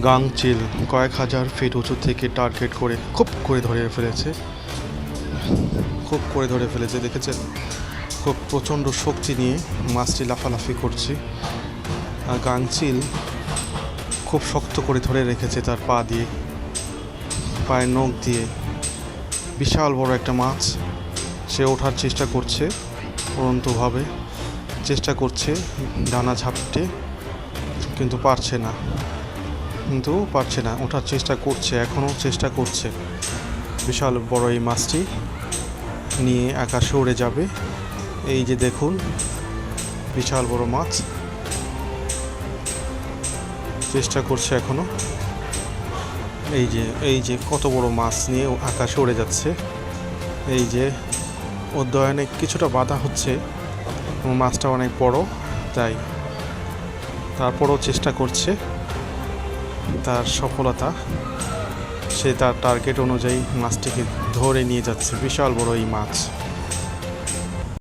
গাংচিল কয়েক হাজার ফিট উঁচু থেকে টার্গেট করে খুব করে ধরে ফেলেছে, দেখেছেন? খুব প্রচণ্ড শক্তি নিয়ে মাছটি লাফালাফি করছে। আর গাংচিল খুব শক্ত করে ধরে রেখেছে তার পা দিয়ে, পায়ের নখ দিয়ে। বিশাল বড় একটা মাছ, সে ওঠার চেষ্টা করছে, পরন্তভাবে চেষ্টা করছে ডানা ঝাপটে, কিন্তু পারছে না, ওঠার চেষ্টা করছে, এখনও চেষ্টা করছে। বিশাল বড় এই মাছটি নিয়ে আকাশে উড়ে যাবে। এই যে দেখুন, বিশাল বড় মাছ, চেষ্টা করছে এখনো। এই যে কত বড় মাছ নিয়ে আকাশে উড়ে যাচ্ছে। এই যে উদ্যানে কিছুটা বাধা হচ্ছে, মাছটা অনেক বড়, তাই তারপরও চেষ্টা করছে। তার সফলতা, সে তার টার্গেট অনুযায়ী মাছটিকে ধরে নিয়ে যাচ্ছে। বিশাল বড় এই মাছ।